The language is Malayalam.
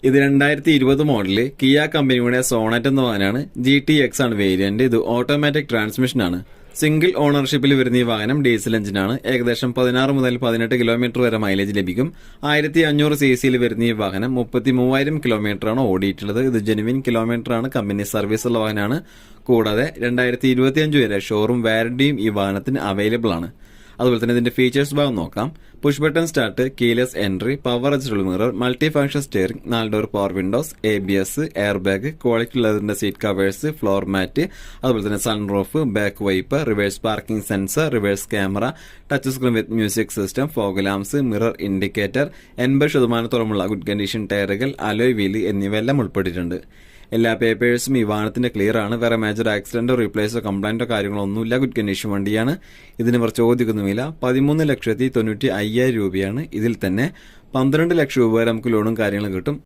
ഇത് 2020 മോഡല് കിയ കമ്പനിയുടെ സോണറ്റ് എന്ന വാഹനമാണ്. GTX ആണ് വേരിയന്റ്. ഇത് ഓട്ടോമാറ്റിക് ട്രാൻസ്മിഷൻ ആണ്. സിംഗിൾ ഓണർഷിപ്പിൽ വരുന്ന ഈ വാഹനം ഡീസൽ എഞ്ചിനാണ്. ഏകദേശം 16 മുതൽ 18 കിലോമീറ്റർ വരെ മൈലേജ് ലഭിക്കും. 1500 cc വരുന്ന ഈ വാഹനം 33,000 കിലോമീറ്റർ ആണ് ഓടിയിട്ടുള്ളത്. ഇത് ജെനുവിൻ കിലോമീറ്റർ ആണ്. കമ്പനി സർവീസ് ഉള്ള വാഹനമാണ്. കൂടാതെ 2025 വരെ ഷോറൂം വാറന്റിയും ഈ വാഹനത്തിന് അവൈലബിൾ ആണ്. അതുപോലെ തന്നെ ഇതിന്റെ ഫീച്ചേഴ്സ് ഭാഗം നോക്കാം. Push button start, keyless entry, power adjustable mirror, multi function steering, 4 door power windows, ABS, air bag, quality ലെതറിന്റെ സീറ്റ് കവേഴ്സ്, ഫ്ലോർ മാറ്റ്, അതുപോലെ തന്നെ sunroof, back wiper, reverse parking sensor, reverse camera, touch screen with music system, fog lamps, mirror indicator, 80% good condition ടയറുകൾ, അലോയ് വീല് എന്നിവയെല്ലാം ഉൾപ്പെട്ടിട്ടുണ്ട്. എല്ലാ പേപ്പേഴ്സും ഈ വാഹനത്തിന്റെ ക്ലിയർ ആണ്. വേറെ മേജർ ആക്സിഡന്റോ റീപ്ലേസോ കംപ്ലൈന്റോ കാര്യങ്ങളോ ഒന്നുമില്ല. ഗുഡ് കണ്ടീഷൻ വണ്ടിയാണ്. ഇതിന് ഇവർ ചോദിക്കുന്ന വില 13,95,000 രൂപയാണ്. ഇതിൽ തന്നെ 12 ലക്ഷം രൂപ വരെ നമുക്ക് ലോണും കാര്യങ്ങളും കിട്ടും.